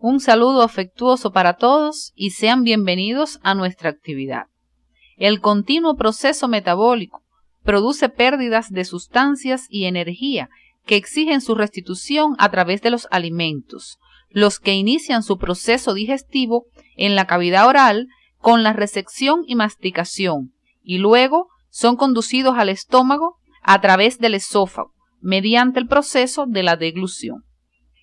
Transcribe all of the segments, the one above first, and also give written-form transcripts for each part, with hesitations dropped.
Un saludo afectuoso para todos y sean bienvenidos a nuestra actividad. El continuo proceso metabólico produce pérdidas de sustancias y energía que exigen su restitución a través de los alimentos, los que inician su proceso digestivo en la cavidad oral con la resección y masticación, y luego son conducidos al estómago a través del esófago, mediante el proceso de la deglución.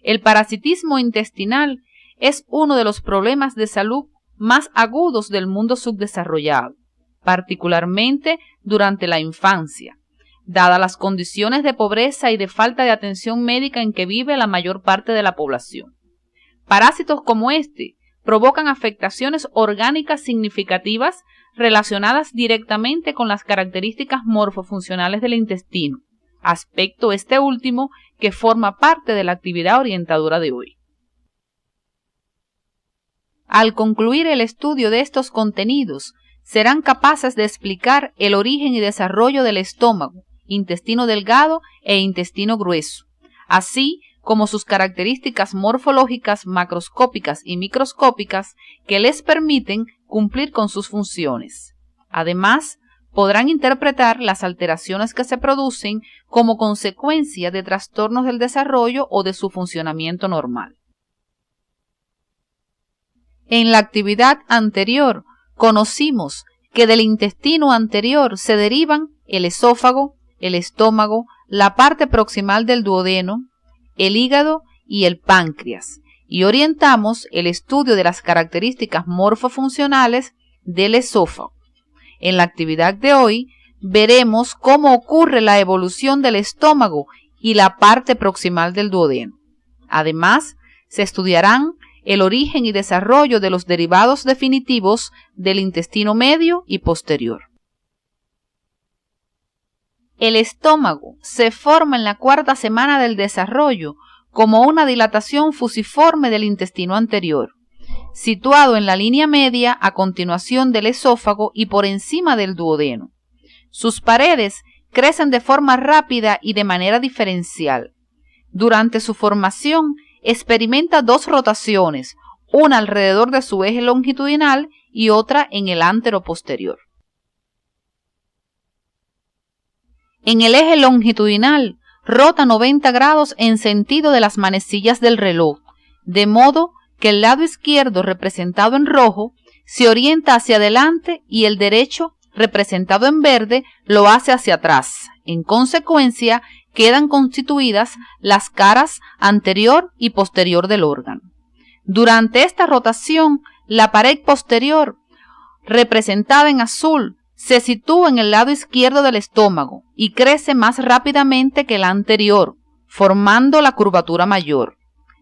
El parasitismo intestinal es uno de los problemas de salud más agudos del mundo subdesarrollado, particularmente durante la infancia, dadas las condiciones de pobreza y de falta de atención médica en que vive la mayor parte de la población. Parásitos como este provocan afectaciones orgánicas significativas relacionadas directamente con las características morfofuncionales del intestino, aspecto este último que forma parte de la actividad orientadora de hoy. Al concluir el estudio de estos contenidos, serán capaces de explicar el origen y desarrollo del estómago, intestino delgado e intestino grueso, así como sus características morfológicas macroscópicas y microscópicas que les permiten cumplir con sus funciones. Además, podrán interpretar las alteraciones que se producen como consecuencia de trastornos del desarrollo o de su funcionamiento normal. En la actividad anterior, conocimos que del intestino anterior se derivan el esófago, el estómago, la parte proximal del duodeno, el hígado y el páncreas, y orientamos el estudio de las características morfofuncionales del esófago. En la actividad de hoy veremos cómo ocurre la evolución del estómago y la parte proximal del duodeno. Además, se estudiarán el origen y desarrollo de los derivados definitivos del intestino medio y posterior. El estómago se forma en la cuarta semana del desarrollo como una dilatación fusiforme del intestino anterior, situado en la línea media a continuación del esófago y por encima del duodeno. Sus paredes crecen de forma rápida y de manera diferencial. Durante su formación experimenta dos rotaciones, una alrededor de su eje longitudinal y otra en el anteroposterior. En el eje longitudinal rota 90 grados en sentido de las manecillas del reloj, de modo que el lado izquierdo, representado en rojo, se orienta hacia adelante y el derecho, representado en verde, lo hace hacia atrás. En consecuencia, quedan constituidas las caras anterior y posterior del órgano. Durante esta rotación, la pared posterior, representada en azul, se sitúa en el lado izquierdo del estómago y crece más rápidamente que la anterior, formando la curvatura mayor.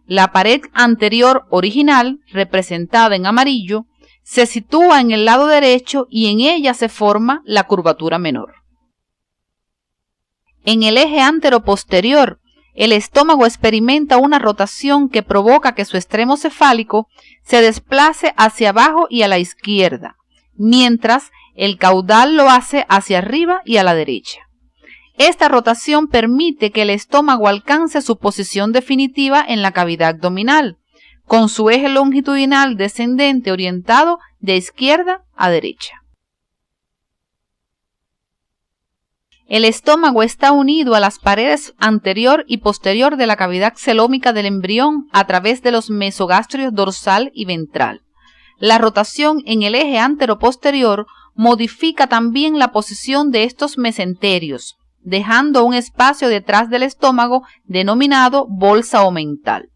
La pared anterior original, representada en amarillo, se sitúa en el lado derecho y en ella se forma la curvatura menor. En el eje anteroposterior, el estómago experimenta una rotación que provoca que su extremo cefálico se desplace hacia abajo y a la izquierda, mientras el caudal lo hace hacia arriba y a la derecha. Esta rotación permite que el estómago alcance su posición definitiva en la cavidad abdominal, con su eje longitudinal descendente orientado de izquierda a derecha. El estómago está unido a las paredes anterior y posterior de la cavidad celómica del embrión a través de los mesogástrios dorsal y ventral. La rotación en el eje anteroposterior modifica también la posición de estos mesenterios, dejando un espacio detrás del estómago denominado bolsa omental.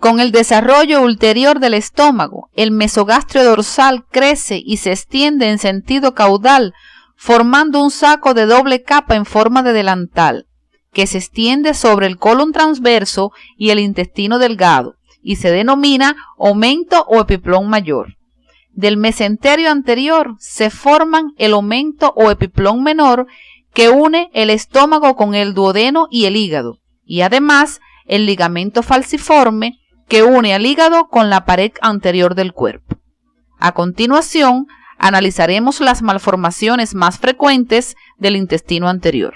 Con el desarrollo ulterior del estómago, el mesogastrio dorsal crece y se extiende en sentido caudal, formando un saco de doble capa en forma de delantal, que se extiende sobre el colon transverso y el intestino delgado, y se denomina omento o epiplón mayor. Del mesenterio anterior se forman el omento o epiplón menor que une el estómago con el duodeno y el hígado, y además el ligamento falciforme que une al hígado con la pared anterior del cuerpo. A continuación, analizaremos las malformaciones más frecuentes del intestino anterior.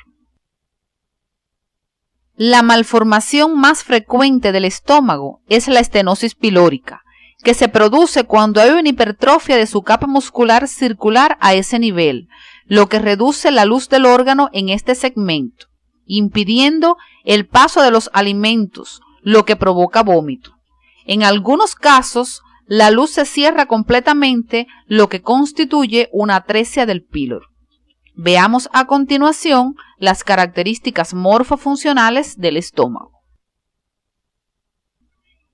La malformación más frecuente del estómago es la estenosis pilórica, que se produce cuando hay una hipertrofia de su capa muscular circular a ese nivel, lo que reduce la luz del órgano en este segmento, impidiendo el paso de los alimentos, lo que provoca vómito. En algunos casos, la luz se cierra completamente, lo que constituye una atresia del píloro. Veamos a continuación las características morfofuncionales del estómago.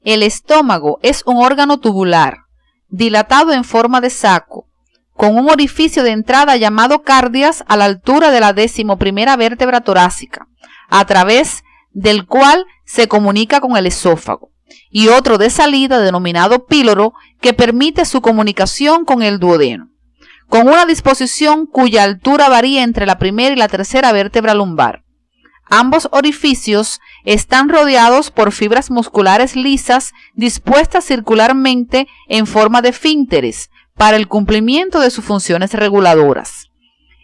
El estómago es un órgano tubular, dilatado en forma de saco, con un orificio de entrada llamado cardias a la altura de la 11ª vértebra torácica, a través del cual se comunica con el esófago, y otro de salida denominado píloro que permite su comunicación con el duodeno, con una disposición cuya altura varía entre la 1ª y la 3ª vértebra lumbar. Ambos orificios están rodeados por fibras musculares lisas dispuestas circularmente en forma de esfínteres para el cumplimiento de sus funciones reguladoras.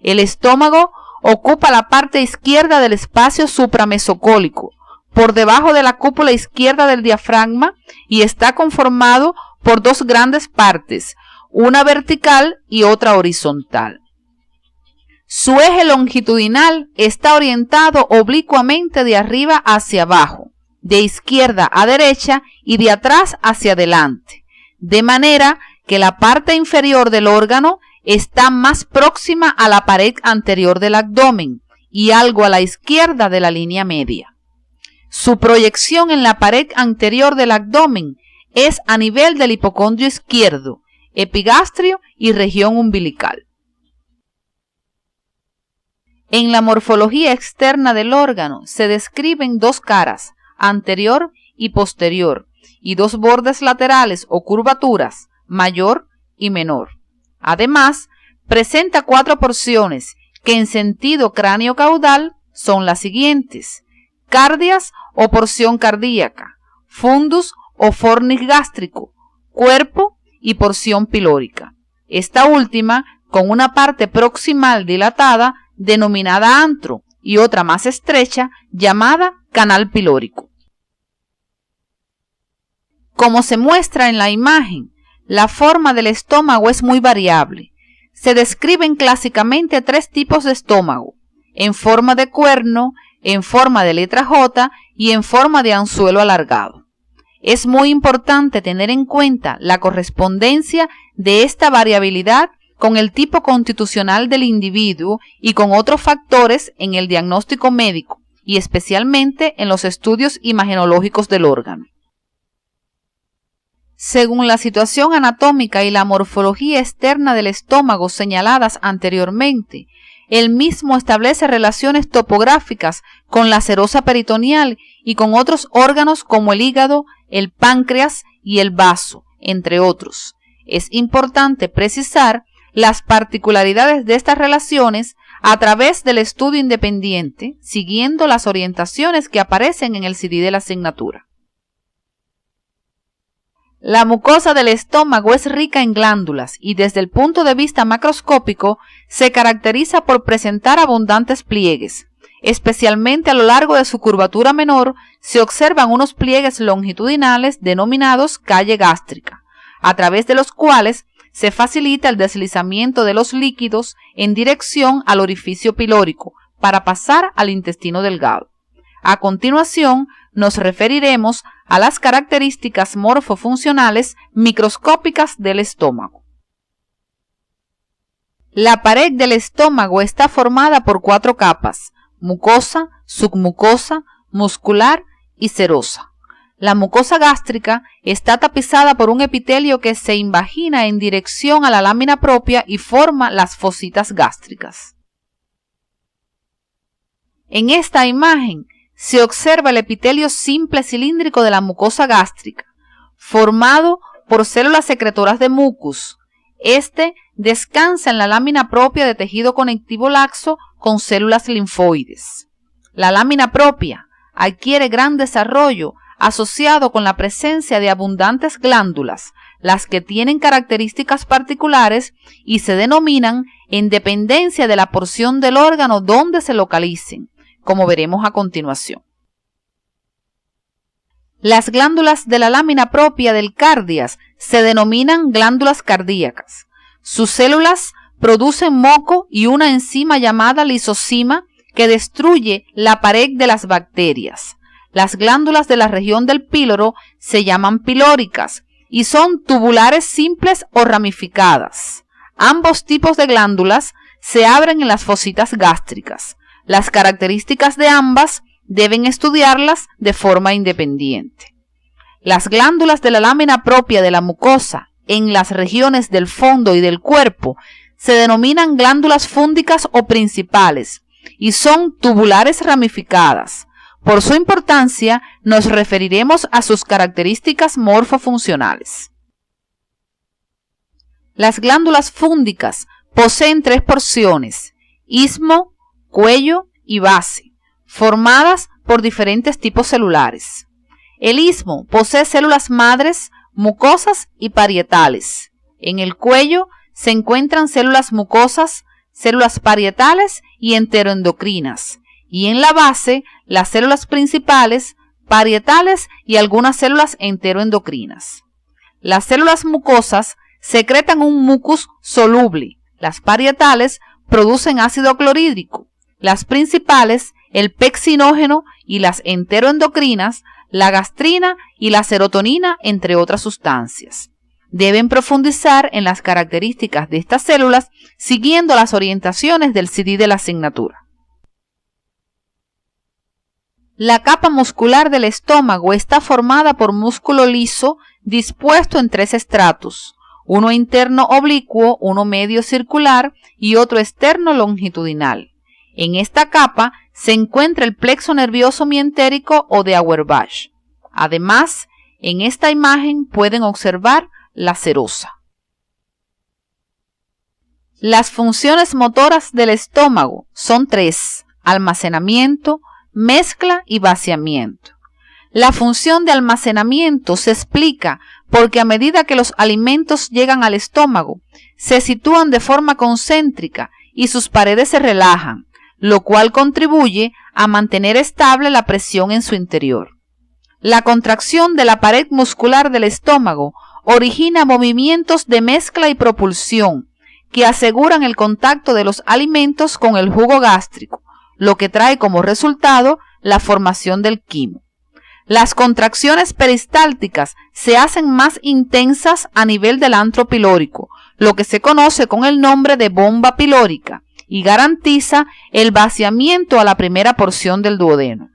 El estómago ocupa la parte izquierda del espacio supramesocólico, por debajo de la cúpula izquierda del diafragma, y está conformado por dos grandes partes, una vertical y otra horizontal. Su eje longitudinal está orientado oblicuamente de arriba hacia abajo, de izquierda a derecha y de atrás hacia adelante, de manera que la parte inferior del órgano está más próxima a la pared anterior del abdomen y algo a la izquierda de la línea media. Su proyección en la pared anterior del abdomen es a nivel del hipocondrio izquierdo, epigastrio y región umbilical. En la morfología externa del órgano se describen dos caras, anterior y posterior, y dos bordes laterales o curvaturas, mayor y menor. Además, presenta 4 porciones que en sentido cráneo-caudal son las siguientes: cardias o porción cardíaca, fundus o fornix gástrico, cuerpo y porción pilórica. Esta última con una parte proximal dilatada denominada antro y otra más estrecha llamada canal pilórico. Como se muestra en la imagen, la forma del estómago es muy variable. Se describen clásicamente 3 tipos de estómago: en forma de cuerno, en forma de letra J y en forma de anzuelo alargado. Es muy importante tener en cuenta la correspondencia de esta variabilidad con el tipo constitucional del individuo y con otros factores en el diagnóstico médico y especialmente en los estudios imagenológicos del órgano. Según la situación anatómica y la morfología externa del estómago señaladas anteriormente, el mismo establece relaciones topográficas con la serosa peritoneal y con otros órganos como el hígado, el páncreas y el vaso, entre otros. Es importante precisar las particularidades de estas relaciones a través del estudio independiente, siguiendo las orientaciones que aparecen en el CD de la asignatura. La mucosa del estómago es rica en glándulas y desde el punto de vista macroscópico se caracteriza por presentar abundantes pliegues. Especialmente a lo largo de su curvatura menor se observan unos pliegues longitudinales denominados calle gástrica, a través de los cuales se facilita el deslizamiento de los líquidos en dirección al orificio pilórico para pasar al intestino delgado. A continuación, nos referiremos a las características morfofuncionales microscópicas del estómago. La pared del estómago está formada por 4 capas: mucosa, submucosa, muscular y serosa. La mucosa gástrica está tapizada por un epitelio que se invagina en dirección a la lámina propia y forma las fositas gástricas. En esta imagen se observa el epitelio simple cilíndrico de la mucosa gástrica, formado por células secretoras de mucus. Este descansa en la lámina propia de tejido conectivo laxo con células linfoides. La lámina propia adquiere gran desarrollo asociado con la presencia de abundantes glándulas, las que tienen características particulares y se denominan en dependencia de la porción del órgano donde se localicen, como veremos a continuación. Las glándulas de la lámina propia del cárdias se denominan glándulas cardíacas. Sus células producen moco y una enzima llamada lisozima que destruye la pared de las bacterias. Las glándulas de la región del píloro se llaman pilóricas y son tubulares simples o ramificadas. Ambos tipos de glándulas se abren en las fositas gástricas. Las características de ambas deben estudiarlas de forma independiente. Las glándulas de la lámina propia de la mucosa en las regiones del fondo y del cuerpo se denominan glándulas fúndicas o principales y son tubulares ramificadas. Por su importancia, nos referiremos a sus características morfofuncionales. Las glándulas fúndicas poseen 3 porciones: istmo, cuello y base, formadas por diferentes tipos celulares. El istmo posee células madres, mucosas y parietales. En el cuello se encuentran células mucosas, células parietales y enteroendocrinas, y en la base las células principales, parietales y algunas células enteroendocrinas. Las células mucosas secretan un mucus soluble, las parietales producen ácido clorhídrico, las principales el pexinógeno y las enteroendocrinas la gastrina y la serotonina, entre otras sustancias. Deben profundizar en las características de estas células siguiendo las orientaciones del CD de la asignatura. La capa muscular del estómago está formada por músculo liso dispuesto en 3 estratos, uno interno oblicuo, uno medio circular y otro externo longitudinal. En esta capa se encuentra el plexo nervioso mientérico o de Auerbach. Además, en esta imagen pueden observar la serosa. Las funciones motoras del estómago son 3: almacenamiento, mezcla y vaciamiento. La función de almacenamiento se explica porque a medida que los alimentos llegan al estómago, se sitúan de forma concéntrica y sus paredes se relajan, lo cual contribuye a mantener estable la presión en su interior. La contracción de la pared muscular del estómago origina movimientos de mezcla y propulsión que aseguran el contacto de los alimentos con el jugo gástrico, lo que trae como resultado la formación del quimo. Las contracciones peristálticas se hacen más intensas a nivel del antro pilórico, lo que se conoce con el nombre de bomba pilórica, y garantiza el vaciamiento a la primera porción del duodeno.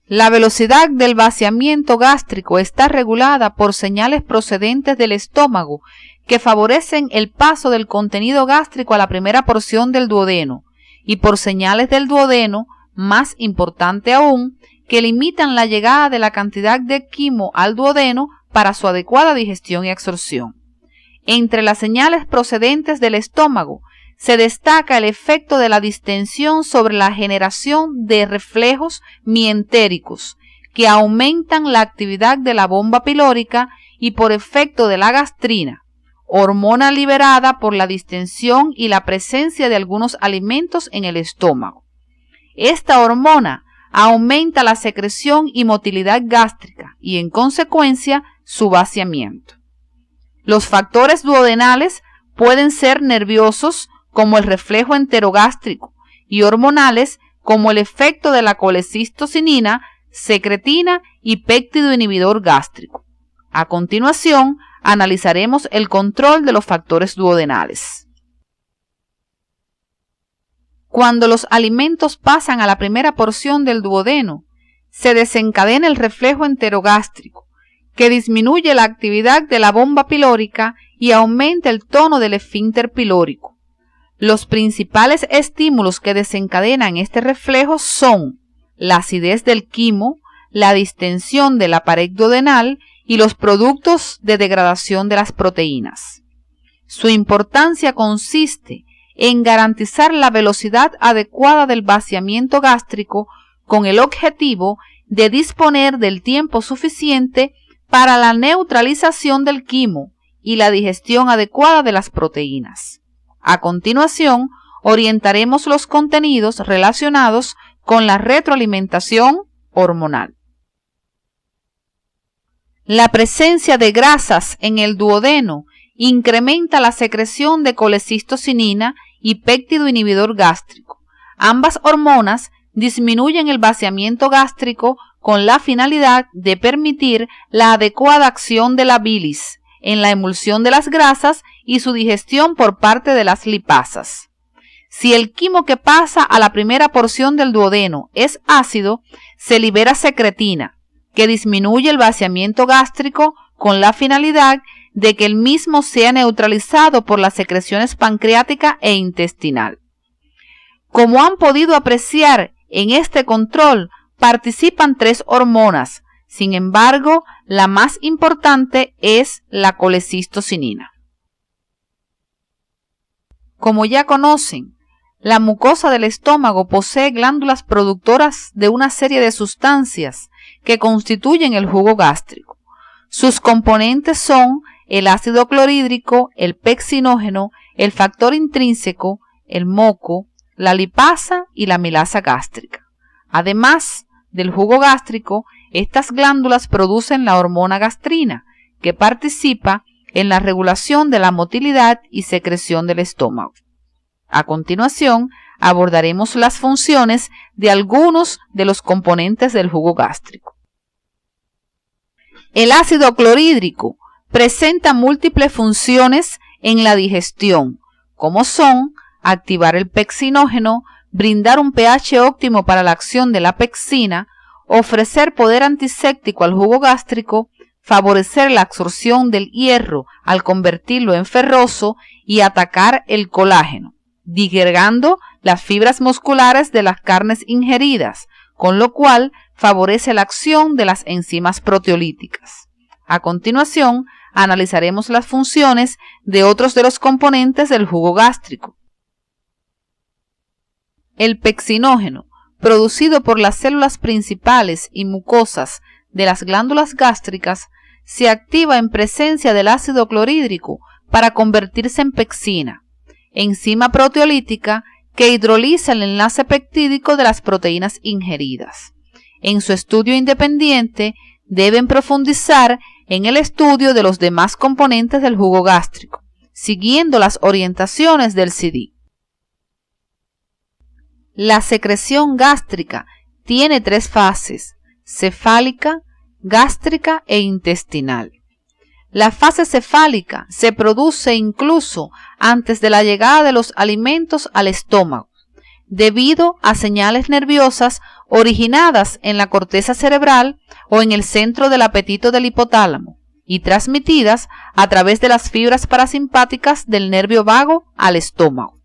La velocidad del vaciamiento gástrico está regulada por señales procedentes del estómago que favorecen el paso del contenido gástrico a la primera porción del duodeno y por señales del duodeno, más importante aún, que limitan la llegada de la cantidad de quimo al duodeno para su adecuada digestión y absorción. Entre las señales procedentes del estómago se destaca el efecto de la distensión sobre la generación de reflejos mientéricos que aumentan la actividad de la bomba pilórica y por efecto de la gastrina, hormona liberada por la distensión y la presencia de algunos alimentos en el estómago. Esta hormona aumenta la secreción y motilidad gástrica y en consecuencia su vaciamiento. Los factores duodenales pueden ser nerviosos como el reflejo enterogástrico y hormonales como el efecto de la colecistocinina, secretina y péptido inhibidor gástrico. A continuación, analizaremos el control de los factores duodenales. Cuando los alimentos pasan a la primera porción del duodeno, se desencadena el reflejo enterogástrico, que disminuye la actividad de la bomba pilórica y aumenta el tono del esfínter pilórico. Los principales estímulos que desencadenan este reflejo son la acidez del quimo, la distensión de la pared duodenal y los productos de degradación de las proteínas. Su importancia consiste en garantizar la velocidad adecuada del vaciamiento gástrico con el objetivo de disponer del tiempo suficiente para la neutralización del quimo y la digestión adecuada de las proteínas. A continuación, orientaremos los contenidos relacionados con la retroalimentación hormonal. La presencia de grasas en el duodeno incrementa la secreción de colecistocinina y péptido inhibidor gástrico. Ambas hormonas disminuyen el vaciamiento gástrico con la finalidad de permitir la adecuada acción de la bilis en la emulsión de las grasas y su digestión por parte de las lipasas. Si el quimo que pasa a la primera porción del duodeno es ácido, se libera secretina, que disminuye el vaciamiento gástrico con la finalidad de que el mismo sea neutralizado por las secreciones pancreática e intestinal. Como han podido apreciar, en este control participan 3 hormonas. Sin embargo, la más importante es la colecistocinina. Como ya conocen, la mucosa del estómago posee glándulas productoras de una serie de sustancias que constituyen el jugo gástrico. Sus componentes son el ácido clorhídrico, el peccinógeno, el factor intrínseco, el moco, la lipasa y la milasa gástrica. Además del jugo gástrico, estas glándulas producen la hormona gastrina, que participa en la regulación de la motilidad y secreción del estómago. A continuación, abordaremos las funciones de algunos de los componentes del jugo gástrico. El ácido clorhídrico presenta múltiples funciones en la digestión, como son activar el peccinógeno, brindar un pH óptimo para la acción de la pectina, ofrecer poder antiséptico al jugo gástrico, favorecer la absorción del hierro al convertirlo en ferroso y atacar el colágeno, digregando las fibras musculares de las carnes ingeridas, con lo cual favorece la acción de las enzimas proteolíticas. A continuación, analizaremos las funciones de otros de los componentes del jugo gástrico. El peccinógeno, producido por las células principales y mucosas de las glándulas gástricas, se activa en presencia del ácido clorhídrico para convertirse en pectina, enzima proteolítica que hidroliza el enlace peptídico de las proteínas ingeridas. En su estudio independiente, deben profundizar en el estudio de los demás componentes del jugo gástrico, siguiendo las orientaciones del CD. La secreción gástrica tiene 3 fases: cefálica, gástrica e intestinal. La fase cefálica se produce incluso antes de la llegada de los alimentos al estómago, debido a señales nerviosas originadas en la corteza cerebral o en el centro del apetito del hipotálamo y transmitidas a través de las fibras parasimpáticas del nervio vago al estómago.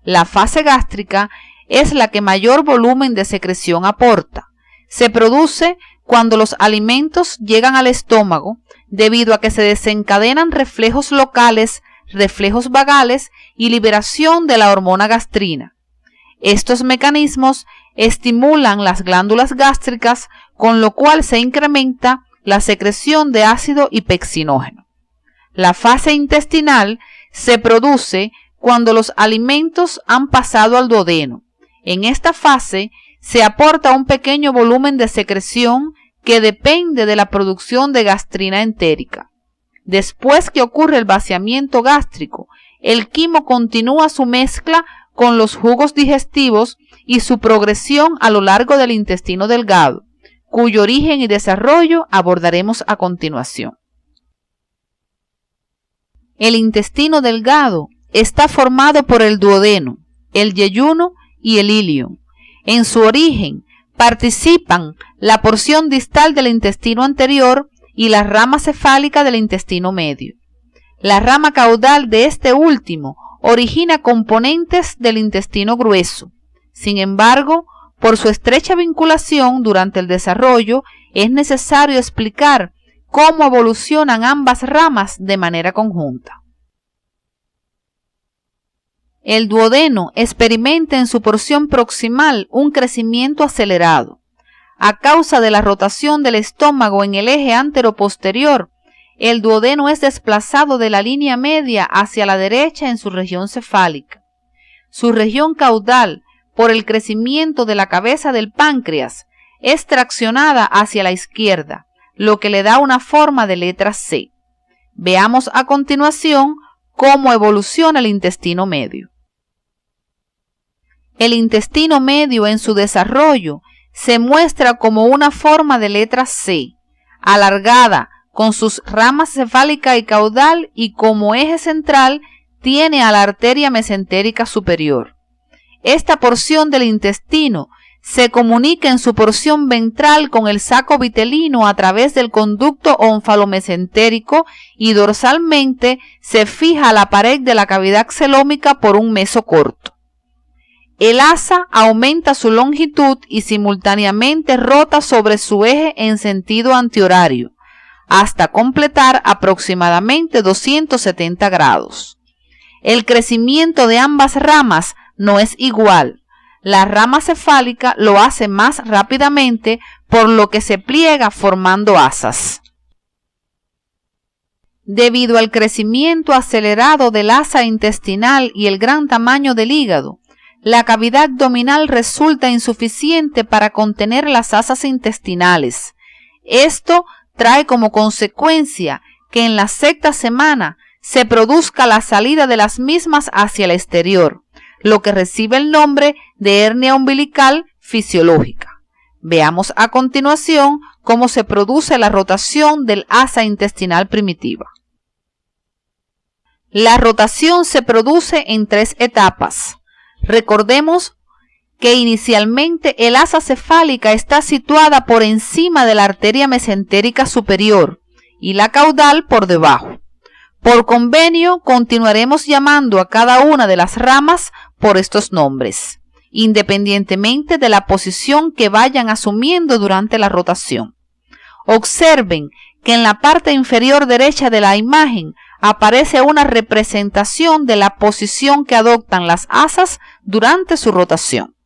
La fase gástrica es la que mayor volumen de secreción aporta. Se produce cuando los alimentos llegan al estómago, debido a que se desencadenan reflejos locales, reflejos vagales y liberación de la hormona gastrina. Estos mecanismos estimulan las glándulas gástricas, con lo cual se incrementa la secreción de ácido y peccinógeno. La fase intestinal se produce cuando los alimentos han pasado al duodeno. En esta fase se aporta un pequeño volumen de secreción que depende de la producción de gastrina entérica. Después que ocurre el vaciamiento gástrico, el quimo continúa su mezcla con los jugos digestivos y su progresión a lo largo del intestino delgado, cuyo origen y desarrollo abordaremos a continuación. El intestino delgado está formado por el duodeno, el yeyuno y el ilion. En su origen participan la porción distal del intestino anterior y la rama cefálica del intestino medio. La rama caudal de este último origina componentes del intestino grueso. Sin embargo, por su estrecha vinculación durante el desarrollo, es necesario explicar cómo evolucionan ambas ramas de manera conjunta. El duodeno experimenta en su porción proximal un crecimiento acelerado. A causa de la rotación del estómago en el eje anteroposterior, el duodeno es desplazado de la línea media hacia la derecha en su región cefálica. Su región caudal, por el crecimiento de la cabeza del páncreas, es traccionada hacia la izquierda, lo que le da una forma de letra C. Veamos a continuación cómo evoluciona el intestino medio. El intestino medio en su desarrollo se muestra como una forma de letra C, alargada, con sus ramas cefálica y caudal, y como eje central tiene a la arteria mesentérica superior. Esta porción del intestino se comunica en su porción ventral con el saco vitelino a través del conducto onfalomesentérico y dorsalmente se fija a la pared de la cavidad xelómica por un meso corto. El asa aumenta su longitud y simultáneamente rota sobre su eje en sentido antihorario, hasta completar aproximadamente 270 grados. El crecimiento de ambas ramas no es igual. La rama cefálica lo hace más rápidamente, por lo que se pliega formando asas. Debido al crecimiento acelerado del asa intestinal y el gran tamaño del hígado, la cavidad abdominal resulta insuficiente para contener las asas intestinales. Esto trae como consecuencia que en la sexta semana se produzca la salida de las mismas hacia el exterior, lo que recibe el nombre de hernia umbilical fisiológica. Veamos a continuación cómo se produce la rotación del asa intestinal primitiva. La rotación se produce en 3 etapas. Recordemos que inicialmente el asa cefálica está situada por encima de la arteria mesentérica superior y la caudal por debajo. Por convenio, continuaremos llamando a cada una de las ramas por estos nombres, independientemente de la posición que vayan asumiendo durante la rotación. Observen que en la parte inferior derecha de la imagen aparece una representación de la posición que adoptan las asas durante su rotación.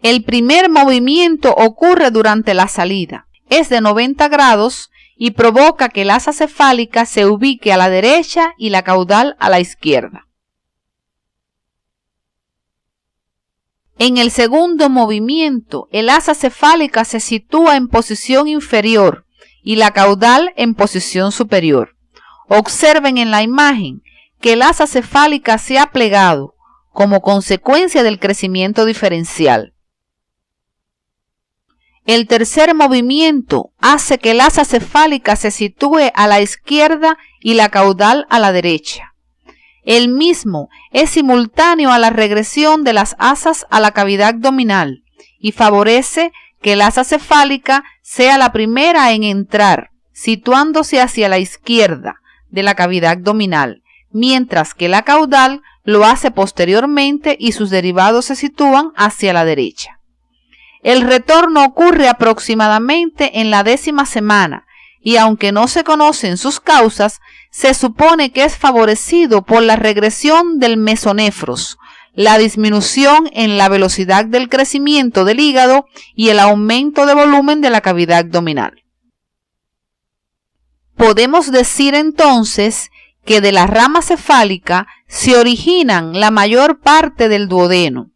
El primer movimiento ocurre durante la salida, es de 90 grados y provoca que el asa cefálica se ubique a la derecha y la caudal a la izquierda. En el segundo movimiento, el asa cefálica se sitúa en posición inferior y la caudal en posición superior. Observen en la imagen que el asa cefálica se ha plegado como consecuencia del crecimiento diferencial. El tercer movimiento hace que el asa cefálica se sitúe a la izquierda y la caudal a la derecha. El mismo es simultáneo a la regresión de las asas a la cavidad abdominal y favorece que el asa cefálica sea la primera en entrar, situándose hacia la izquierda de la cavidad abdominal, mientras que la caudal lo hace posteriormente y sus derivados se sitúan hacia la derecha. El retorno ocurre aproximadamente en la 10ª semana y aunque no se conocen sus causas, se supone que es favorecido por la regresión del mesonefros, la disminución en la velocidad del crecimiento del hígado y el aumento de volumen de la cavidad abdominal. Podemos decir entonces que de la rama cefálica se originan la mayor parte del duodeno,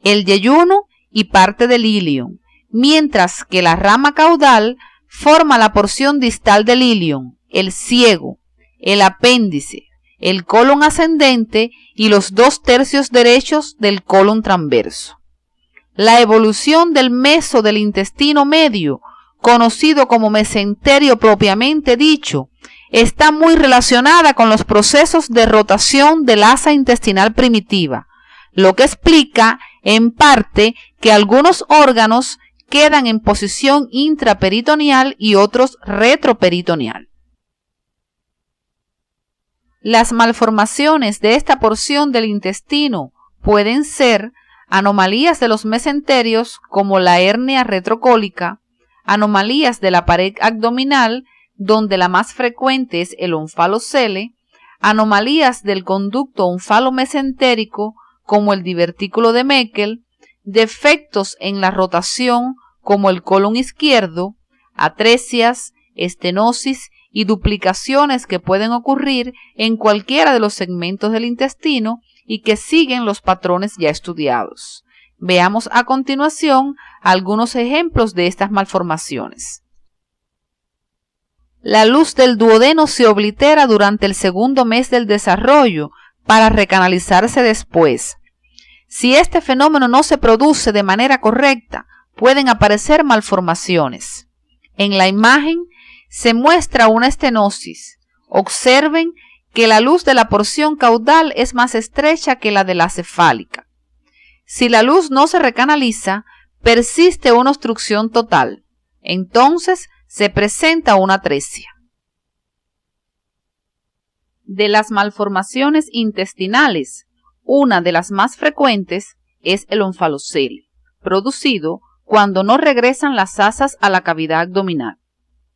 el yeyuno y parte del ilion, mientras que la rama caudal forma la porción distal del ilion, el ciego, el apéndice, el colon ascendente y los 2/3 derechos del colon transverso. La evolución del meso del intestino medio, conocido como mesenterio propiamente dicho, está muy relacionada con los procesos de rotación del asa intestinal primitiva, lo que explica en parte que algunos órganos quedan en posición intraperitoneal y otros retroperitoneal. Las malformaciones de esta porción del intestino pueden ser anomalías de los mesenterios como la hernia retrocólica, anomalías de la pared abdominal donde la más frecuente es el onfalocele, anomalías del conducto onfalomesentérico como el divertículo de Meckel, defectos en la rotación como el colon izquierdo, atresias, estenosis y duplicaciones que pueden ocurrir en cualquiera de los segmentos del intestino y que siguen los patrones ya estudiados. Veamos a continuación algunos ejemplos de estas malformaciones. La luz del duodeno se oblitera durante el segundo mes del desarrollo para recanalizarse después. Si este fenómeno no se produce de manera correcta, pueden aparecer malformaciones. En la imagen se muestra una estenosis. Observen que la luz de la porción caudal es más estrecha que la de la cefálica. Si la luz no se recanaliza, persiste una obstrucción total. Entonces se presenta una atresia. De las malformaciones intestinales, una de las más frecuentes es el onfalocele, producido cuando no regresan las asas a la cavidad abdominal.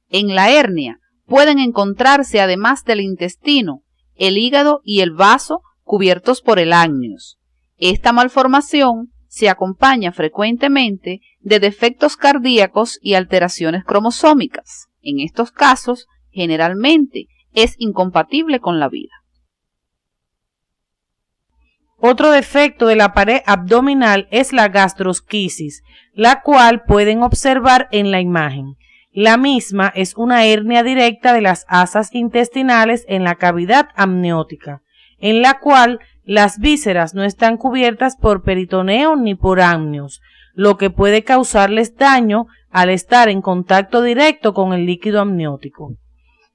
En la hernia pueden encontrarse, además del intestino, el hígado y el vaso cubiertos por el ágneos. Esta malformación se acompaña frecuentemente de defectos cardíacos y alteraciones cromosómicas. En estos casos, generalmente, es incompatible con la vida. Otro defecto de la pared abdominal es la gastrosquisis, la cual pueden observar en la imagen. La misma es una hernia directa de las asas intestinales en la cavidad amniótica, en la cual las vísceras no están cubiertas por peritoneo ni por ágneos, lo que puede causarles daño al estar en contacto directo con el líquido amniótico.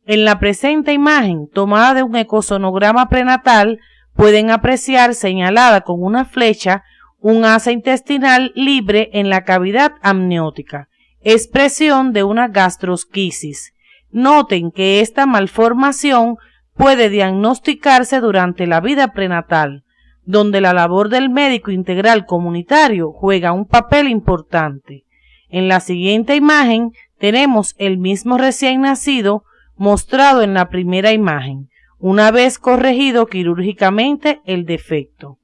En la presente imagen, tomada de un ecosonograma prenatal, pueden apreciar señalada con una flecha un asa intestinal libre en la cavidad amniótica, expresión de una gastrosquisis. Noten que esta malformación puede diagnosticarse durante la vida prenatal, donde la labor del médico integral comunitario juega un papel importante. En la siguiente imagen tenemos el mismo recién nacido mostrado en la primera imagen, una vez corregido quirúrgicamente el defecto.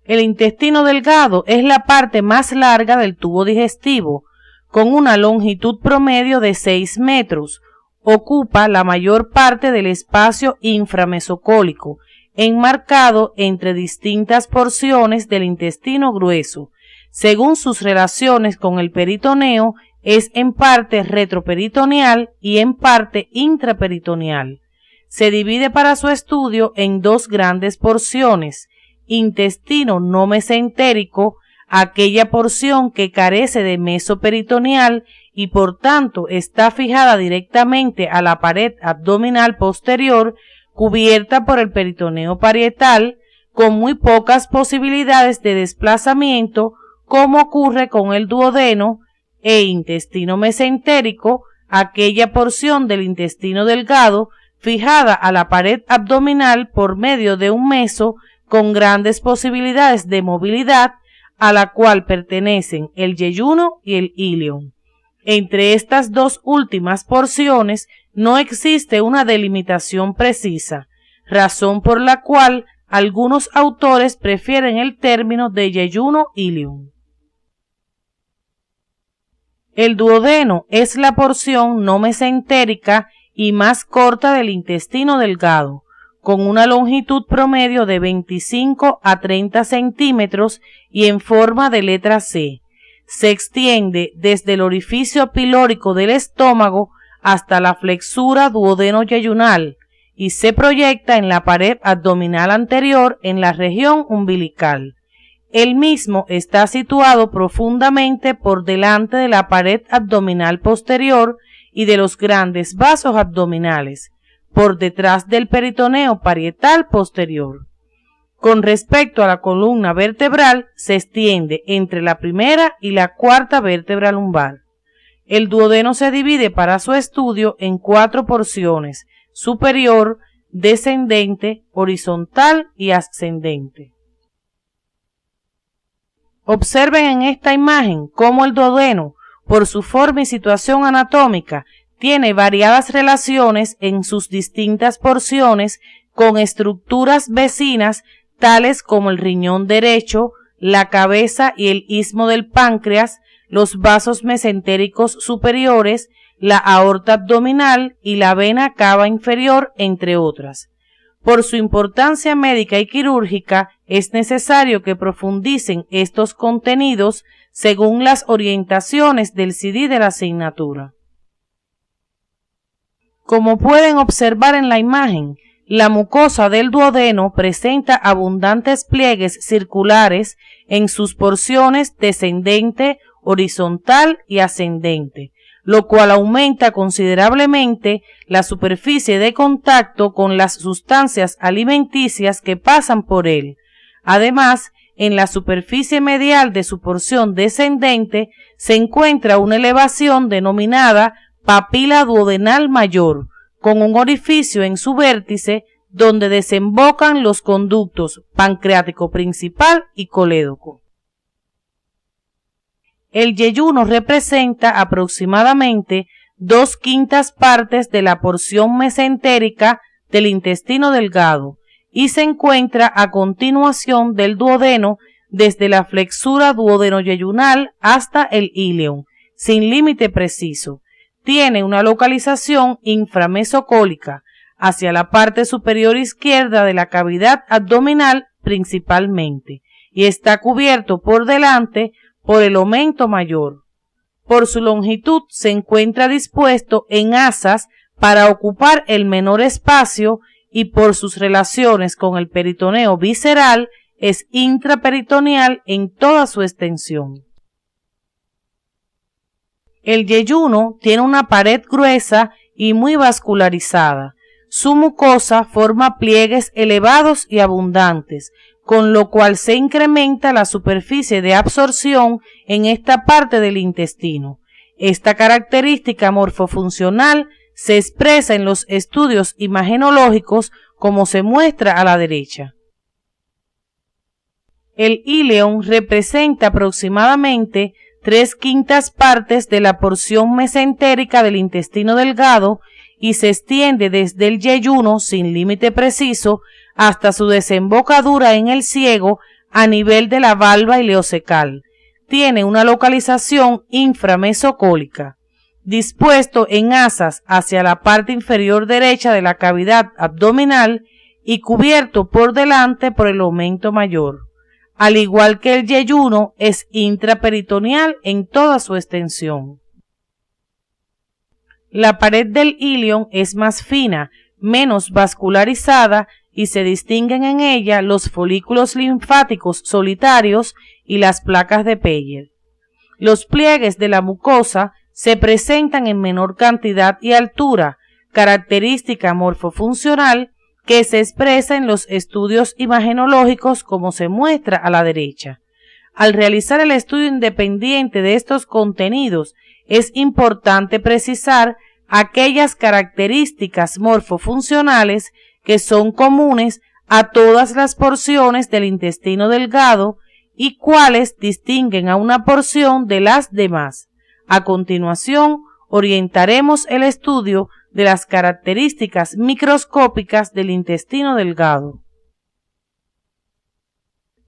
El intestino delgado es la parte más larga del tubo digestivo, con una longitud promedio de 6 metros. Ocupa la mayor parte del espacio inframesocólico, enmarcado entre distintas porciones del intestino grueso. Según sus relaciones con el peritoneo, es en parte retroperitoneal y en parte intraperitoneal. Se divide para su estudio en dos grandes porciones: intestino no mesentérico, aquella porción que carece de mesoperitoneal y por tanto está fijada directamente a la pared abdominal posterior, cubierta por el peritoneo parietal, con muy pocas posibilidades de desplazamiento, como ocurre con el duodeno, e intestino mesentérico, aquella porción del intestino delgado fijada a la pared abdominal por medio de un meso con grandes posibilidades de movilidad, a la cual pertenecen el yeyuno y el ilion. Entre estas dos últimas porciones no existe una delimitación precisa, razón por la cual algunos autores prefieren el término de yeyuno-ilion. El duodeno es la porción no mesentérica y más corta del intestino delgado, con una longitud promedio de 25 a 30 centímetros y en forma de letra C. Se extiende desde el orificio pilórico del estómago hasta la flexura duodeno-yeyunal y se proyecta en la pared abdominal anterior en la región umbilical. El mismo está situado profundamente por delante de la pared abdominal posterior y de los grandes vasos abdominales, por detrás del peritoneo parietal posterior. Con respecto a la columna vertebral, se extiende entre la primera y la cuarta vértebra lumbar. El duodeno se divide para su estudio en 4 porciones: superior, descendente, horizontal y ascendente. Observen en esta imagen cómo el duodeno, por su forma y situación anatómica, tiene variadas relaciones en sus distintas porciones con estructuras vecinas tales como el riñón derecho, la cabeza y el istmo del páncreas, los vasos mesentéricos superiores, la aorta abdominal y la vena cava inferior, entre otras. Por su importancia médica y quirúrgica, es necesario que profundicen estos contenidos según las orientaciones del CD de la asignatura. Como pueden observar en la imagen, la mucosa del duodeno presenta abundantes pliegues circulares en sus porciones descendente, horizontal y ascendente, lo cual aumenta considerablemente la superficie de contacto con las sustancias alimenticias que pasan por él. Además, en la superficie medial de su porción descendente se encuentra una elevación denominada papila duodenal mayor, con un orificio en su vértice donde desembocan los conductos pancreático principal y colédoco. El yeyuno representa aproximadamente 2/5 partes de la porción mesentérica del intestino delgado y se encuentra a continuación del duodeno desde la flexura duodeno-yeyunal hasta el íleon, sin límite preciso. Tiene una localización inframesocólica hacia la parte superior izquierda de la cavidad abdominal principalmente y está cubierto por delante por el omento mayor. Por su longitud se encuentra dispuesto en asas para ocupar el menor espacio y por sus relaciones con el peritoneo visceral es intraperitoneal en toda su extensión. El yeyuno tiene una pared gruesa y muy vascularizada. Su mucosa forma pliegues elevados y abundantes, con lo cual se incrementa la superficie de absorción en esta parte del intestino. Esta característica morfofuncional se expresa en los estudios imagenológicos como se muestra a la derecha. El íleon representa aproximadamente 3/5 partes de la porción mesentérica del intestino delgado y se extiende desde el yeyuno sin límite preciso hasta su desembocadura en el ciego a nivel de la valva ileocecal. Tiene una localización inframesocólica, dispuesto en asas hacia la parte inferior derecha de la cavidad abdominal y cubierto por delante por el omento mayor. Al igual que el yeyuno, es intraperitoneal en toda su extensión. La pared del íleon es más fina, menos vascularizada y se distinguen en ella los folículos linfáticos solitarios y las placas de Peyer. Los pliegues de la mucosa se presentan en menor cantidad y altura, característica morfofuncional que se expresa en los estudios imagenológicos como se muestra a la derecha. Al realizar el estudio independiente de estos contenidos, es importante precisar aquellas características morfofuncionales que son comunes a todas las porciones del intestino delgado y cuáles distinguen a una porción de las demás. A continuación, orientaremos el estudio de las características microscópicas del intestino delgado.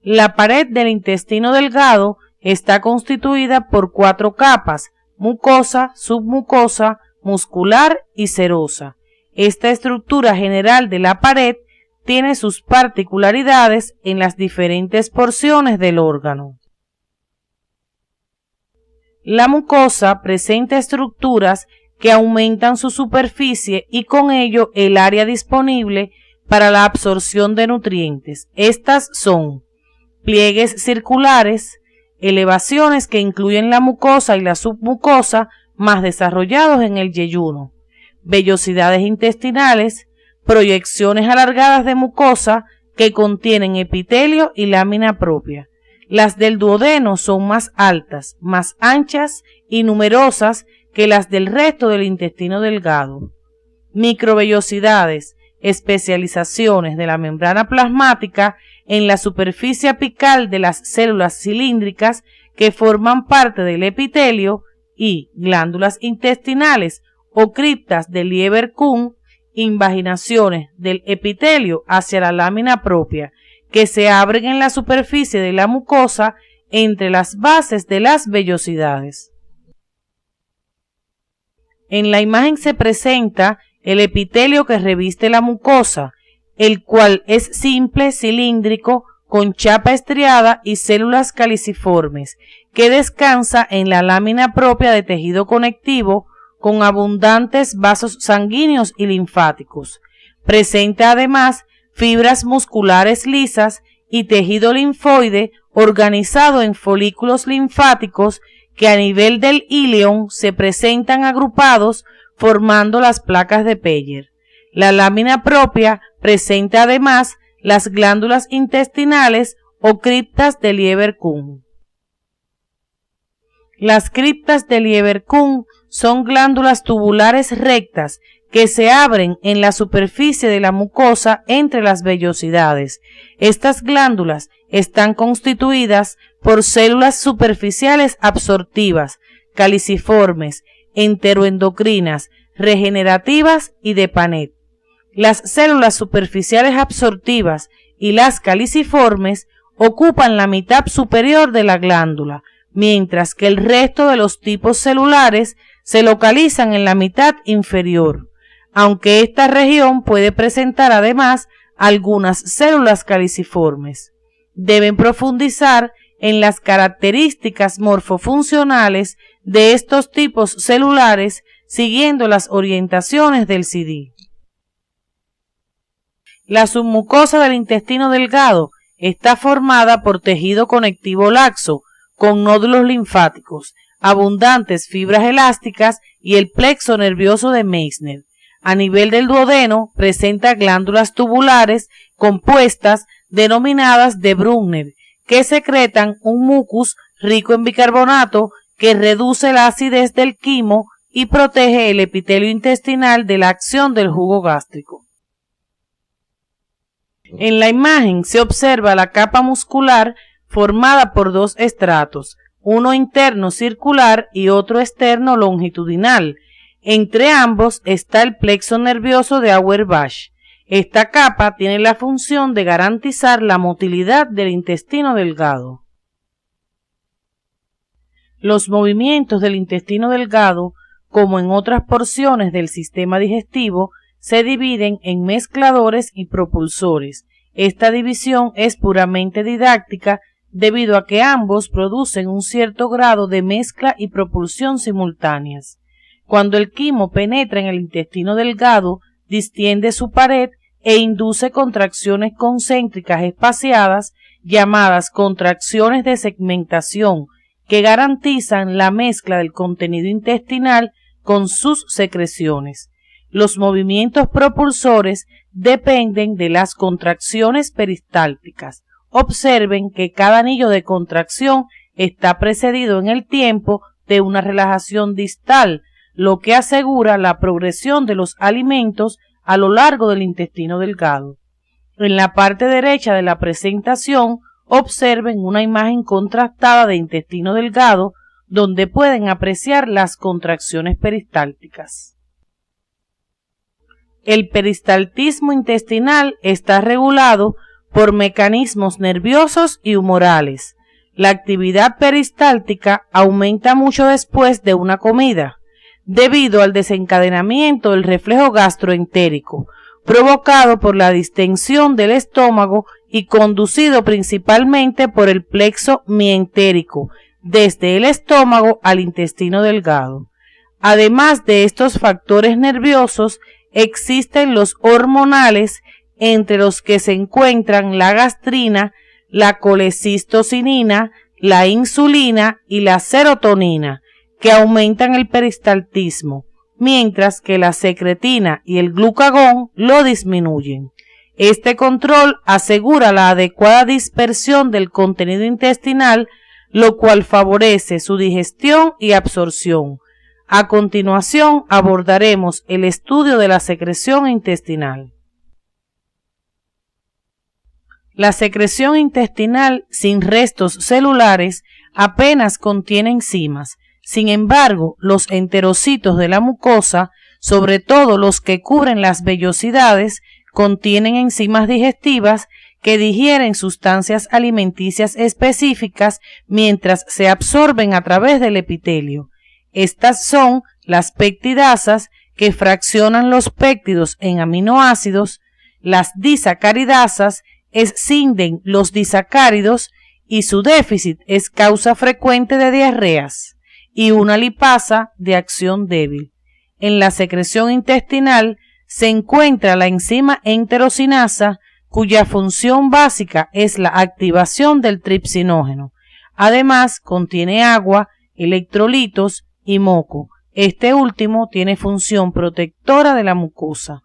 La pared del intestino delgado está constituida por 4 capas: mucosa, submucosa, muscular y serosa. Esta estructura general de la pared tiene sus particularidades en las diferentes porciones del órgano. La mucosa presenta estructuras que aumentan su superficie y con ello el área disponible para la absorción de nutrientes. Estas son pliegues circulares, elevaciones que incluyen la mucosa y la submucosa más desarrollados en el yeyuno, vellosidades intestinales, proyecciones alargadas de mucosa que contienen epitelio y lámina propia. Las del duodeno son más altas, más anchas y numerosas que las del resto del intestino delgado. Microvellosidades, especializaciones de la membrana plasmática en la superficie apical de las células cilíndricas que forman parte del epitelio y glándulas intestinales o criptas de Lieberkühn, invaginaciones del epitelio hacia la lámina propia que se abren en la superficie de la mucosa entre las bases de las vellosidades. En la imagen se presenta el epitelio que reviste la mucosa, el cual es simple, cilíndrico, con chapa estriada y células caliciformes, que descansa en la lámina propia de tejido conectivo con abundantes vasos sanguíneos y linfáticos. Presenta además fibras musculares lisas y tejido linfoide organizado en folículos linfáticos que a nivel del íleon se presentan agrupados formando las placas de Peyer. La lámina propia presenta además las glándulas intestinales o criptas de Lieberkühn. Las criptas de Lieberkühn son glándulas tubulares rectas que se abren en la superficie de la mucosa entre las vellosidades. Estas glándulas están constituidas por células superficiales absortivas, caliciformes, enteroendocrinas, regenerativas y de Panet. Las células superficiales absortivas y las caliciformes ocupan la mitad superior de la glándula, mientras que el resto de los tipos celulares se localizan en la mitad inferior, aunque esta región puede presentar además algunas células caliciformes. Deben profundizar en las características morfofuncionales de estos tipos celulares siguiendo las orientaciones del CD. La submucosa del intestino delgado está formada por tejido conectivo laxo, con nódulos linfáticos, abundantes fibras elásticas y el plexo nervioso de Meissner. A nivel del duodeno presenta glándulas tubulares compuestas denominadas de Brunner, que secretan un mucus rico en bicarbonato que reduce la acidez del quimo y protege el epitelio intestinal de la acción del jugo gástrico. En la imagen se observa la capa muscular formada por dos estratos, uno interno circular y otro externo longitudinal. Entre ambos está el plexo nervioso de Auerbach. Esta capa tiene la función de garantizar la motilidad del intestino delgado. Los movimientos del intestino delgado, como en otras porciones del sistema digestivo, se dividen en mezcladores y propulsores. Esta división es puramente didáctica debido a que ambos producen un cierto grado de mezcla y propulsión simultáneas. Cuando el quimo penetra en el intestino delgado, distiende su pared e induce contracciones concéntricas espaciadas llamadas contracciones de segmentación que garantizan la mezcla del contenido intestinal con sus secreciones. Los movimientos propulsores dependen de las contracciones peristálticas. Observen que cada anillo de contracción está precedido en el tiempo de una relajación distal, lo que asegura la progresión de los alimentos a lo largo del intestino delgado. En la parte derecha de la presentación, observen una imagen contrastada de intestino delgado, donde pueden apreciar las contracciones peristálticas. El peristaltismo intestinal está regulado por mecanismos nerviosos y humorales. La actividad peristáltica aumenta mucho después de una comida, debido al desencadenamiento del reflejo gastroentérico, provocado por la distensión del estómago y conducido principalmente por el plexo mientérico, desde el estómago al intestino delgado. Además de estos factores nerviosos, existen los hormonales, entre los que se encuentran la gastrina, la colecistocinina, la insulina y la serotonina, que aumentan el peristaltismo, mientras que la secretina y el glucagón lo disminuyen. Este control asegura la adecuada dispersión del contenido intestinal, lo cual favorece su digestión y absorción. A continuación abordaremos el estudio de la secreción intestinal. La secreción intestinal sin restos celulares apenas contiene enzimas. Sin embargo, los enterocitos de la mucosa, sobre todo los que cubren las vellosidades, contienen enzimas digestivas que digieren sustancias alimenticias específicas mientras se absorben a través del epitelio. Estas son las peptidasas, que fraccionan los péptidos en aminoácidos, las disacaridasas escinden los disacáridos y su déficit es causa frecuente de diarreas, y una lipasa de acción débil. en la secreción intestinal se encuentra la enzima enterocinasa, cuya función básica es la activación del tripsinógeno. Además, contiene agua, electrolitos y moco. Este último tiene función protectora de la mucosa.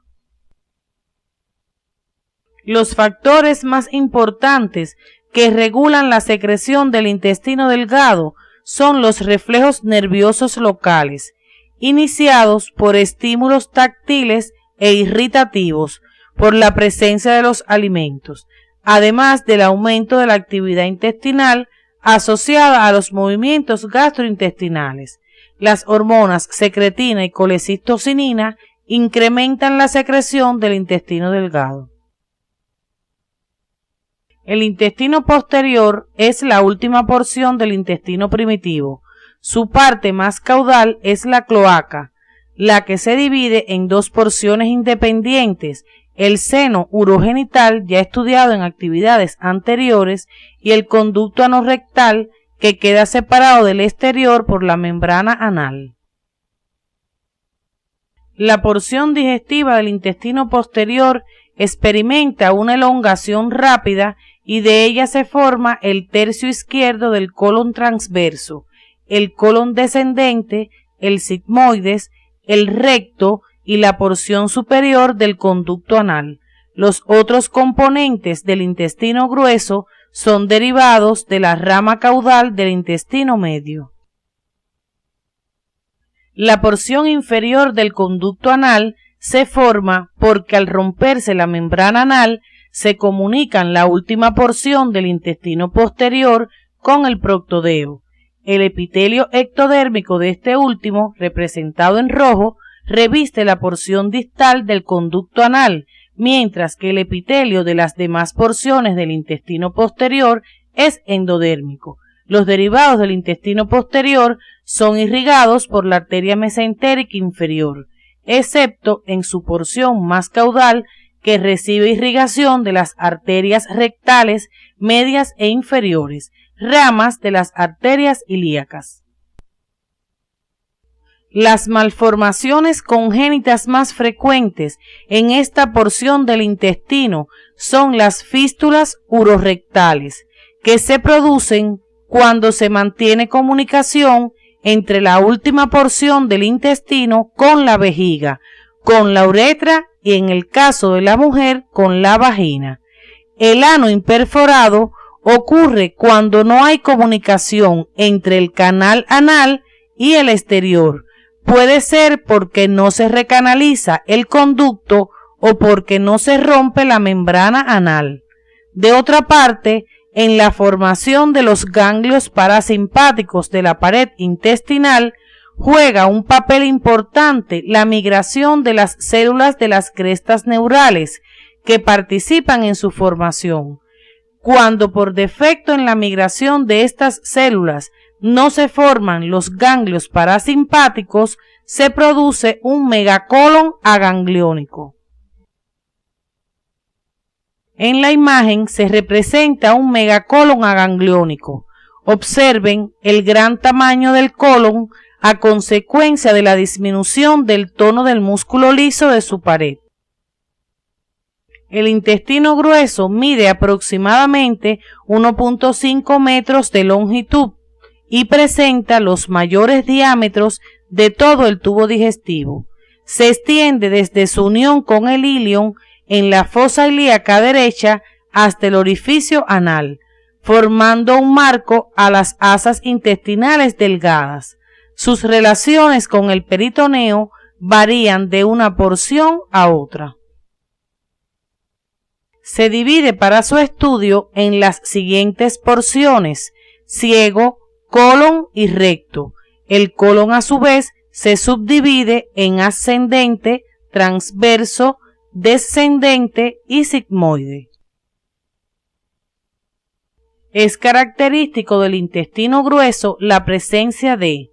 Los factores más importantes que regulan la secreción del intestino delgado son los reflejos nerviosos locales, iniciados por estímulos táctiles e irritativos por la presencia de los alimentos, además del aumento de la actividad intestinal asociada a los movimientos gastrointestinales. Las hormonas secretina y colecistocinina incrementan la secreción del intestino delgado. El intestino posterior es la última porción del intestino primitivo. Su parte más caudal es la cloaca, la que se divide en dos porciones independientes: el seno urogenital, ya estudiado en actividades anteriores, y el conducto anorrectal, que queda separado del exterior por la membrana anal. La porción digestiva del intestino posterior experimenta una elongación rápida y de ella se forma el tercio izquierdo del colon transverso, el colon descendente, el sigmoides, el recto y la porción superior del conducto anal. Los otros componentes del intestino grueso son derivados de la rama caudal del intestino medio. La porción inferior del conducto anal se forma porque al romperse la membrana anal se comunican la última porción del intestino posterior con el proctodeo. El epitelio ectodérmico de este último, representado en rojo, reviste la porción distal del conducto anal, mientras que el epitelio de las demás porciones del intestino posterior es endodérmico. Los derivados del intestino posterior son irrigados por la arteria mesentérica inferior, excepto en su porción más caudal, que recibe irrigación de las arterias rectales medias e inferiores, ramas de las arterias ilíacas. Las malformaciones congénitas más frecuentes en esta porción del intestino son las fístulas urorectales, que se producen cuando se mantiene comunicación entre la última porción del intestino con la vejiga, con la uretra y, en el caso de la mujer, con la vagina. El ano imperforado ocurre cuando no hay comunicación entre el canal anal y el exterior. Puede ser porque no se recanaliza el conducto o porque no se rompe la membrana anal. De otra parte, en la formación de los ganglios parasimpáticos de la pared intestinal juega un papel importante la migración de las células de las crestas neurales que participan en su formación. Cuando por defecto en la migración de estas células no se forman los ganglios parasimpáticos, se produce un megacolon agangliónico. En la imagen se representa un megacolon agangliónico. Observen el gran tamaño del colon a consecuencia de la disminución del tono del músculo liso de su pared. El intestino grueso mide aproximadamente 1.5 metros de longitud y presenta los mayores diámetros de todo el tubo digestivo. Se extiende desde su unión con el ilion en la fosa ilíaca derecha hasta el orificio anal, formando un marco a las asas intestinales delgadas. Sus relaciones con el peritoneo varían de una porción a otra. Se divide para su estudio en las siguientes porciones: ciego, colon y recto. El colon a su vez se subdivide en ascendente, transverso, descendente y sigmoide. Es característico del intestino grueso la presencia de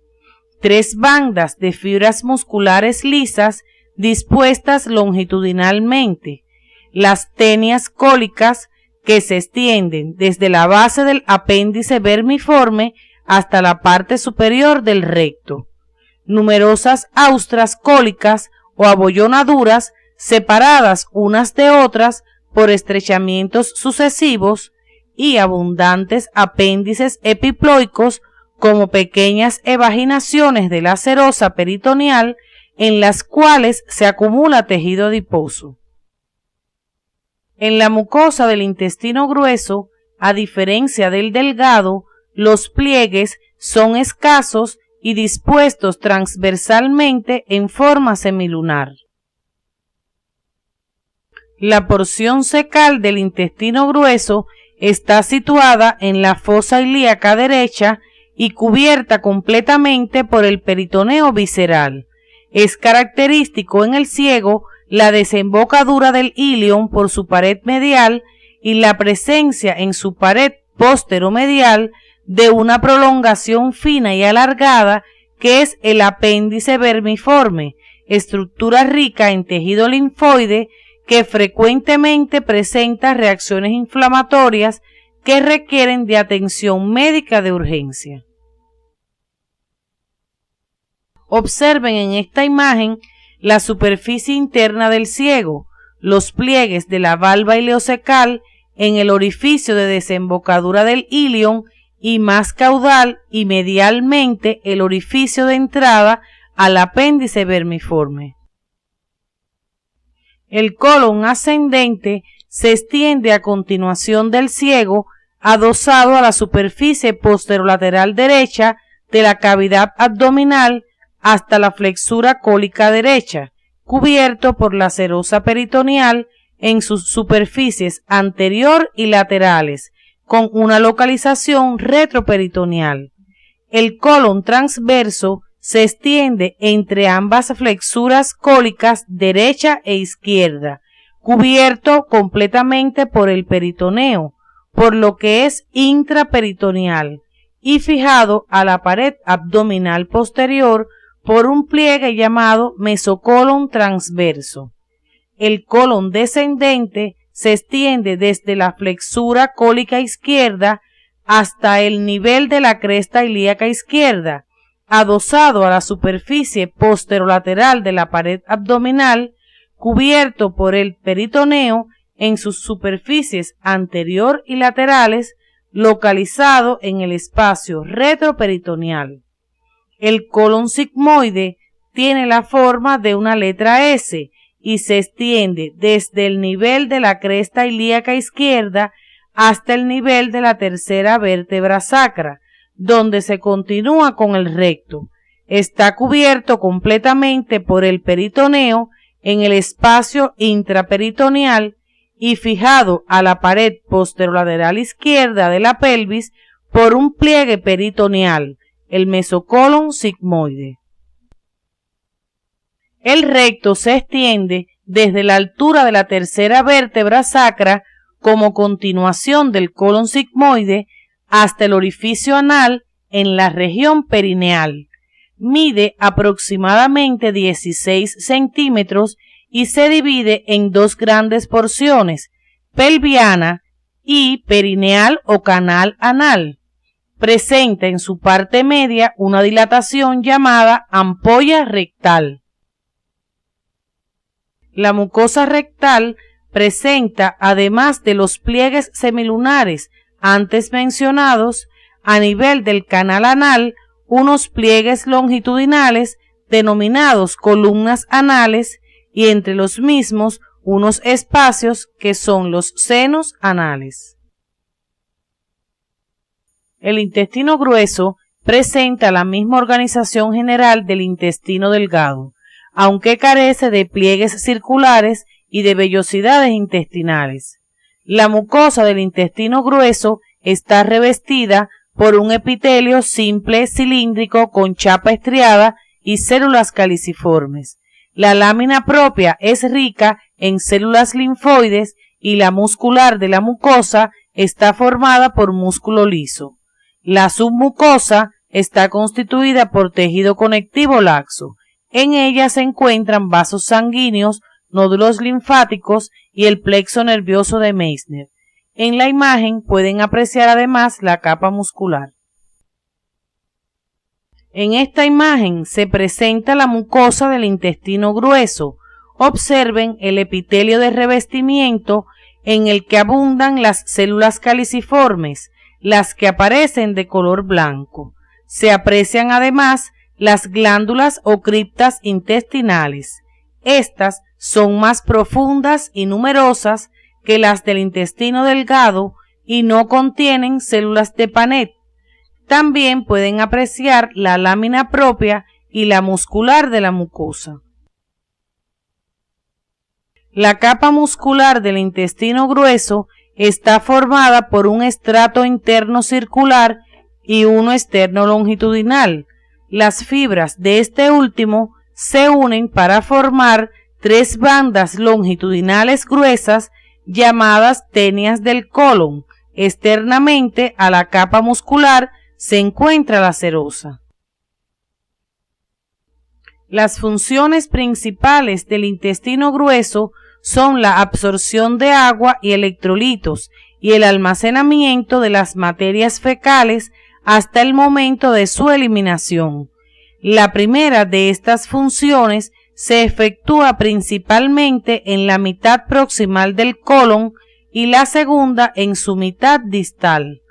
3 bandas de fibras musculares lisas dispuestas longitudinalmente, las tenias cólicas, que se extienden desde la base del apéndice vermiforme hasta la parte superior del recto. numerosas austras cólicas o abollonaduras separadas unas de otras por estrechamientos sucesivos y abundantes apéndices epiploicos como pequeñas evaginaciones de la serosa peritoneal en las cuales se acumula tejido adiposo. En la mucosa del intestino grueso, a diferencia del delgado, los pliegues son escasos y dispuestos transversalmente en forma semilunar. La porción cecal del intestino grueso está situada en la fosa ilíaca derecha y cubierta completamente por el peritoneo visceral. Es característico en el ciego la desembocadura del ilion por su pared medial y la presencia en su pared posteromedial de una prolongación fina y alargada que es el apéndice vermiforme, estructura rica en tejido linfoide que frecuentemente presenta reacciones inflamatorias que requieren de atención médica de urgencia. Observen en esta imagen la superficie interna del ciego, los pliegues de la valva ileocecal en el orificio de desembocadura del ilion y más caudal y medialmente el orificio de entrada al apéndice vermiforme. El colon ascendente se extiende a continuación del ciego, adosado a la superficie posterolateral derecha de la cavidad abdominal hasta la flexura cólica derecha, cubierto por la serosa peritoneal en sus superficies anterior y laterales, con una localización retroperitoneal. El colon transverso se extiende entre ambas flexuras cólicas derecha e izquierda, cubierto completamente por el peritoneo, por lo que es intraperitoneal, y fijado a la pared abdominal posterior por un pliegue llamado mesocolon transverso. El colon descendente se extiende desde la flexura cólica izquierda hasta el nivel de la cresta ilíaca izquierda, adosado a la superficie posterolateral de la pared abdominal, cubierto por el peritoneo en sus superficies anterior y laterales, localizado en el espacio retroperitoneal. El colon sigmoide tiene la forma de una letra S y se extiende desde el nivel de la cresta ilíaca izquierda hasta el nivel de la tercera vértebra sacra, donde se continúa con el recto. Está cubierto completamente por el peritoneo en el espacio intraperitoneal y fijado a la pared posterolateral izquierda de la pelvis por un pliegue peritoneal, el mesocolon sigmoide. El recto se extiende desde la altura de la tercera vértebra sacra como continuación del colon sigmoide hasta el orificio anal en la región perineal. Mide aproximadamente 16 centímetros y se divide en dos grandes porciones, pelviana y perineal o canal anal. Presenta en su parte media una dilatación llamada ampolla rectal. La mucosa rectal presenta, además de los pliegues semilunares antes mencionados, a nivel del canal anal, unos pliegues longitudinales denominados columnas anales y entre los mismos unos espacios que son los senos anales. El intestino grueso presenta la misma organización general del intestino delgado, aunque carece de pliegues circulares y de vellosidades intestinales. La mucosa del intestino grueso está revestida por un epitelio simple cilíndrico con chapa estriada y células caliciformes. La lámina propia es rica en células linfoides y la muscular de la mucosa está formada por músculo liso. La submucosa está constituida por tejido conectivo laxo. En ella se encuentran vasos sanguíneos, nódulos linfáticos y el plexo nervioso de Meissner. En la imagen pueden apreciar además la capa muscular. En esta imagen se presenta la mucosa del intestino grueso. Observen el epitelio de revestimiento en el que abundan las células caliciformes, las que aparecen de color blanco. Se aprecian además las glándulas o criptas intestinales. Estas son más profundas y numerosas que las del intestino delgado y no contienen células de Paneth. También pueden apreciar la lámina propia y la muscular de la mucosa. La capa muscular del intestino grueso está formada por un estrato interno circular y uno externo longitudinal. Las fibras de este último se unen para formar 3 bandas longitudinales gruesas llamadas tenias del colon. Externamente a la capa muscular se encuentra la serosa. Las funciones principales del intestino grueso son la absorción de agua y electrolitos y el almacenamiento de las materias fecales hasta el momento de su eliminación. La primera de estas funciones se efectúa principalmente en la mitad proximal del colon y la segunda en su mitad distal.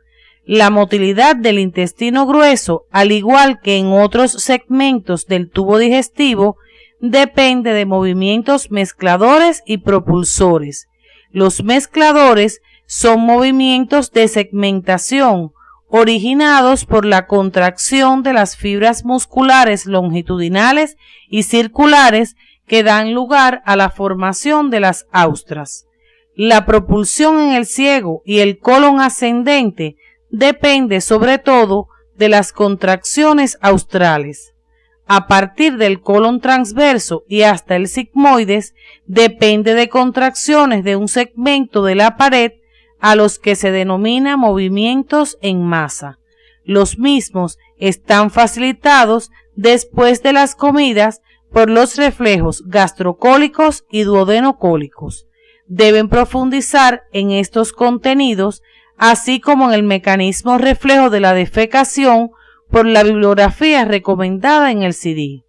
La motilidad del intestino grueso, al igual que en otros segmentos del tubo digestivo, depende de movimientos mezcladores y propulsores. Los mezcladores son movimientos de segmentación originados por la contracción de las fibras musculares longitudinales y circulares que dan lugar a la formación de las austras. La propulsión en el ciego y el colon ascendente depende sobre todo de las contracciones australes. A partir del colon transverso y hasta el sigmoides depende de contracciones de un segmento de la pared a los que se denomina movimientos en masa. Los mismos están facilitados después de las comidas por los reflejos gastrocólicos y duodenocólicos. Deben profundizar en estos contenidos, así como en el mecanismo reflejo de la defecación por la bibliografía recomendada en el CD.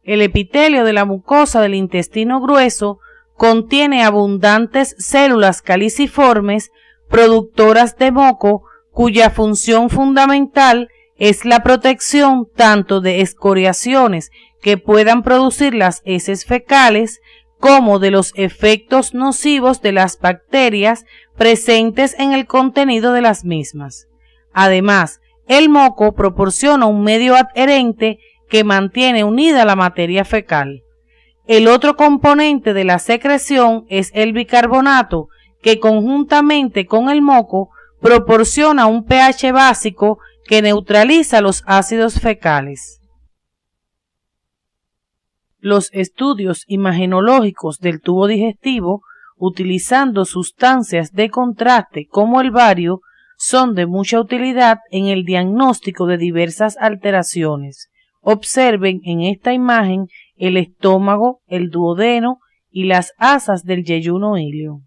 El epitelio de la mucosa del intestino grueso contiene abundantes células caliciformes productoras de moco, cuya función fundamental es la protección tanto de escoriaciones que puedan producir las heces fecales como de los efectos nocivos de las bacterias presentes en el contenido de las mismas. Además, el moco proporciona un medio adherente que mantiene unida la materia fecal. El otro componente de la secreción es el bicarbonato, que conjuntamente con el moco proporciona un pH básico que neutraliza los ácidos fecales. Los estudios imagenológicos del tubo digestivo, utilizando sustancias de contraste como el bario, son de mucha utilidad en el diagnóstico de diversas alteraciones. Observen en esta imagen el estómago, el duodeno y las asas del yeyuno ilio.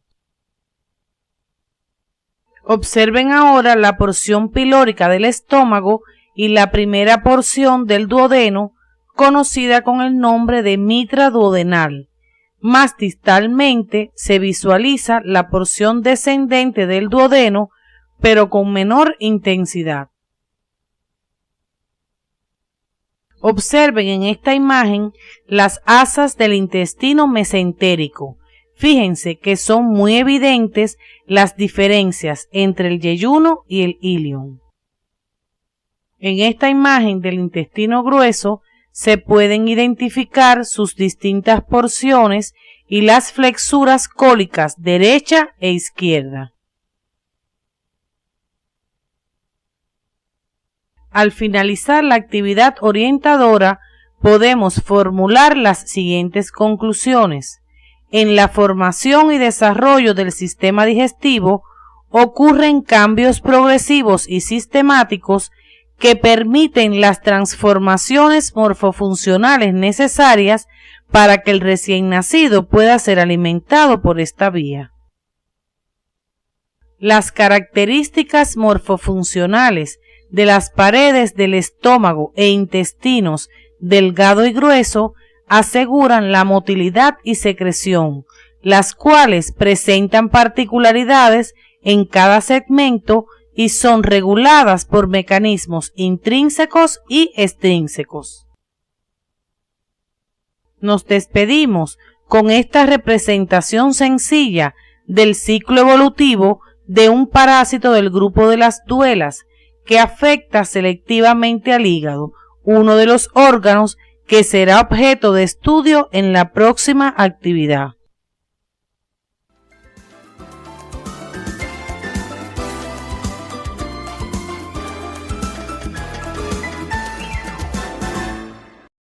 Observen ahora la porción pilórica del estómago y la primera porción del duodeno, conocida con el nombre de mitra duodenal. Más distalmente se visualiza la porción descendente del duodeno, pero con menor intensidad. Observen en esta imagen las asas del intestino mesentérico. Fíjense que son muy evidentes las diferencias entre el yeyuno y el ilion. En esta imagen del intestino grueso se pueden identificar sus distintas porciones y las flexuras cólicas derecha e izquierda. Al finalizar la actividad orientadora, podemos formular las siguientes conclusiones. En la formación y desarrollo del sistema digestivo ocurren cambios progresivos y sistemáticos que permiten las transformaciones morfofuncionales necesarias para que el recién nacido pueda ser alimentado por esta vía. Las características morfofuncionales de las paredes del estómago e intestinos delgado y grueso aseguran la motilidad y secreción, las cuales presentan particularidades en cada segmento y son reguladas por mecanismos intrínsecos y extrínsecos. Nos despedimos con esta representación sencilla del ciclo evolutivo de un parásito del grupo de las duelas que afecta selectivamente al hígado, uno de los órganos que será objeto de estudio en la próxima actividad.